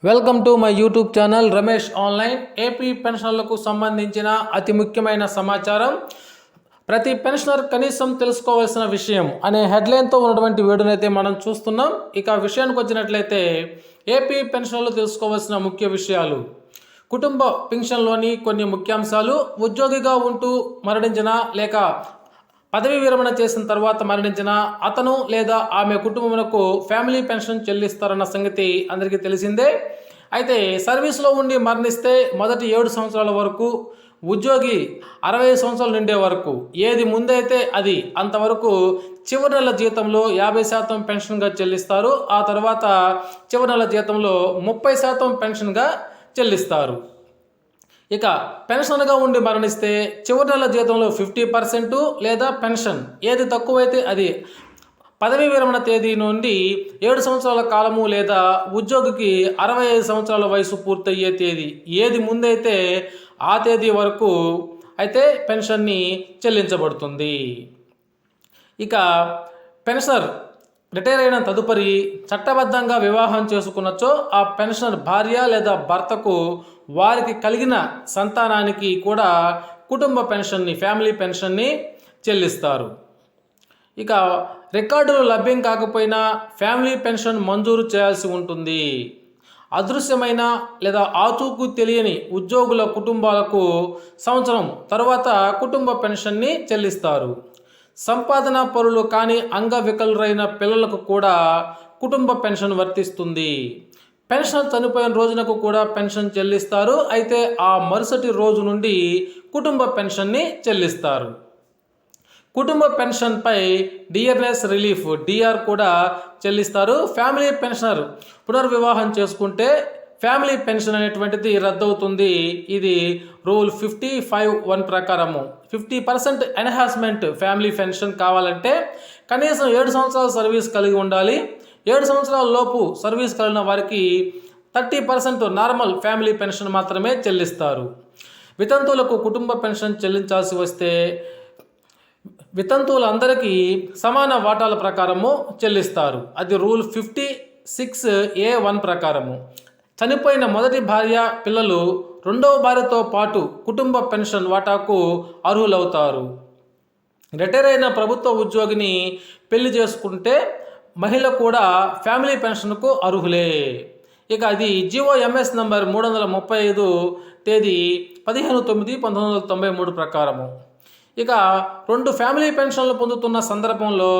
Welcome to my YouTube channel Ramesh online. AP పెన్షనర్లకు సంబంధించిన అతి ముఖ్యమైన సమాచారం, ప్రతి పెన్షనర్ కనీసం తెలుసుకోవాల్సిన విషయం అనే హెడ్లైన్తో ఉన్నటువంటి వీడియోని అయితే మనం చూస్తున్నాం. ఇక విషయానికి వచ్చినట్లయితే ఏపీ పెన్షనర్లు తెలుసుకోవాల్సిన ముఖ్య విషయాలు: కుటుంబ పెన్షన్లోని కొన్ని ముఖ్యాంశాలు, ఉద్యోగిగా ఉంటూ మరణించిన లేక పదవి విరమణ చేసిన తర్వాత మరణించిన అతను లేదా ఆమె కుటుంబమునకు ఫ్యామిలీ పెన్షన్ చెల్లిస్తారన్న సంగతి అందరికీ తెలిసిందే. అయితే సర్వీస్లో ఉండి మరణిస్తే మొదటి 7 సంవత్సరాల వరకు, ఉద్యోగి 65 సంవత్సరాలు నిండే వరకు, ఏది ముందైతే అది అంతవరకు చివరి నెల జీతంలో 50% పెన్షన్గా చెల్లిస్తారు. ఆ తర్వాత చివరి నెల జీతంలో 30% పెన్షన్గా చెల్లిస్తారు. ఇక పెన్షన్గా ఉండి మరణిస్తే చివరి నెల జీతంలో 50% లేదా పెన్షన్ ఏది తక్కువైతే అది పదవీ విరమణ తేదీ నుండి 7 సంవత్సరాల కాలము లేదా ఉద్యోగికి 65 సంవత్సరాల వయసు పూర్తయ్యే తేదీ ఏది ముందైతే ఆ తేదీ వరకు అయితే పెన్షన్ని చెల్లించబడుతుంది. ఇక పెన్షనర్ రిటైర్ అయిన తదుపరి చట్టబద్ధంగా వివాహం చేసుకున్నచో ఆ పెన్షనర్ భార్య లేదా భర్తకు వారికి కలిగిన సంతానానికి కూడా కుటుంబ పెన్షన్ని, ఫ్యామిలీ పెన్షన్ని చెల్లిస్తారు. ఇక రికార్డులు లభ్యం కాకపోయినా ఫ్యామిలీ పెన్షన్ మంజూరు చేయాల్సి ఉంటుంది. అదృశ్యమైన లేదా ఆచూకు తెలియని ఉద్యోగుల కుటుంబాలకు సంవత్సరం తర్వాత కుటుంబ పెన్షన్ని చెల్లిస్తారు. సంపాదన పరులు కానీ అంగవికలురైన పిల్లలకు కూడా కుటుంబ పెన్షన్ వర్తిస్తుంది. పెన్షన్ చనిపోయిన రోజునకు కూడా పెన్షన్ చెల్లిస్తారు. అయితే ఆ మరుసటి రోజు నుండి కుటుంబ పెన్షన్ని చెల్లిస్తారు. కుటుంబ పెన్షన్పై డియర్నెస్ రిలీఫ్ డిఆర్ కూడా చెల్లిస్తారు. ఫ్యామిలీ పెన్షనర్ పునర్వివాహం చేసుకుంటే ఫ్యామిలీ పెన్షన్ అనేటువంటిది రద్దవుతుంది. ఇది రూల్ 55(1) ప్రకారము 50% ఎన్హాన్స్మెంట్ ఫ్యామిలీ పెన్షన్ కావాలంటే కనీసం 7 సంవత్సరాల సర్వీస్ కలిగి ఉండాలి. 7 సంవత్సరాల లోపు సర్వీస్ కలిగిన వారికి 30% నార్మల్ ఫ్యామిలీ పెన్షన్ మాత్రమే చెల్లిస్తారు. వితంతువులకు కుటుంబ పెన్షన్ చెల్లించాల్సి వస్తే వితంతువులందరికీ సమాన వాటాల ప్రకారము చెల్లిస్తారు. అది రూల్ 56(a)(1) ప్రకారము. చనిపోయిన మొదటి భార్య, పిల్లలు రెండవ భార్యతో పాటు కుటుంబ పెన్షన్ వాటాకు అర్హులవుతారు. రిటైర్ అయిన ప్రభుత్వ ఉద్యోగిని పెళ్లి చేసుకుంటే మహిళ కూడా ఫ్యామిలీ పెన్షన్కు అర్హులే. ఇక అది GOMS నంబర్ 335 తేదీ 15/9/1993 ప్రకారము. ఇక 2 ఫ్యామిలీ పెన్షన్లు పొందుతున్న సందర్భంలో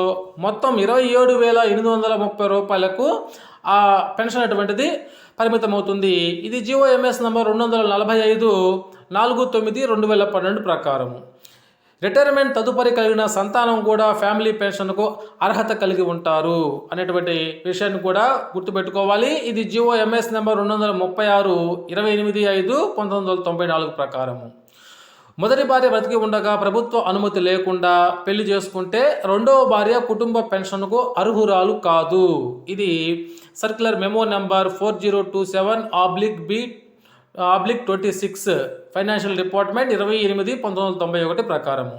మొత్తం 27,830 రూపాయలకు ఆ పెన్షన్ అటువంటిది పరిమితమవుతుంది. ఇది GOMS నంబర్ 245/4/9/2012 ప్రకారము. రిటైర్మెంట్ తదుపరి కలిగిన సంతానం కూడా ఫ్యామిలీ పెన్షన్కు అర్హత కలిగి ఉంటారు అనేటువంటి విషయాన్ని కూడా గుర్తుపెట్టుకోవాలి. ఇది GOMS నంబర్ 236/28/5/1994 ప్రకారము. మొదటి భార్య బ్రతికి ఉండగా ప్రభుత్వ అనుమతి లేకుండా పెళ్లి చేసుకుంటే రెండవ భార్య కుటుంబ పెన్షన్కు అర్హురాలు కాదు. ఇది circular memo number 4027/B/26 financial department 28/1991 ప్రకారము.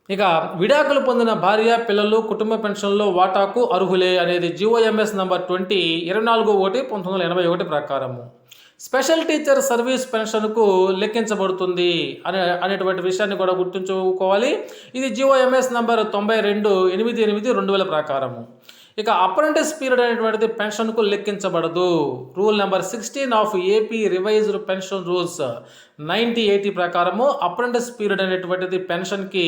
ఇక విడాకులు పొందిన భార్య, పిల్లలు కుటుంబ పెన్షన్లో వాటాకు అర్హులే అనేది GOMS నంబర్ 24/1/1981 ప్రకారము. స్పెషల్ టీచర్ సర్వీస్ పెన్షన్కు లెక్కించబడుతుంది అనేటువంటి విషయాన్ని కూడా గుర్తుంచుకోవాలి. ఇది GOMS నంబర్ 92/8/2000 ప్రకారము. ఇక అప్రెంటిస్ పీరియడ్ అనేటువంటిది పెన్షన్కు లెక్కించబడదు. Rule number 16 of AP revised pension rules 1980 ప్రకారము అప్రెంటిస్ పీరియడ్ అనేటువంటిది పెన్షన్కి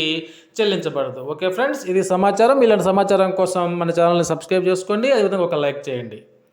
చెల్లించబడదు. ఓకే ఫ్రెండ్స్, ఇది సమాచారం. ఇలాంటి సమాచారం కోసం మన ఛానల్ని సబ్స్క్రైబ్ చేసుకోండి. అదేవిధంగా ఒక లైక్ చేయండి.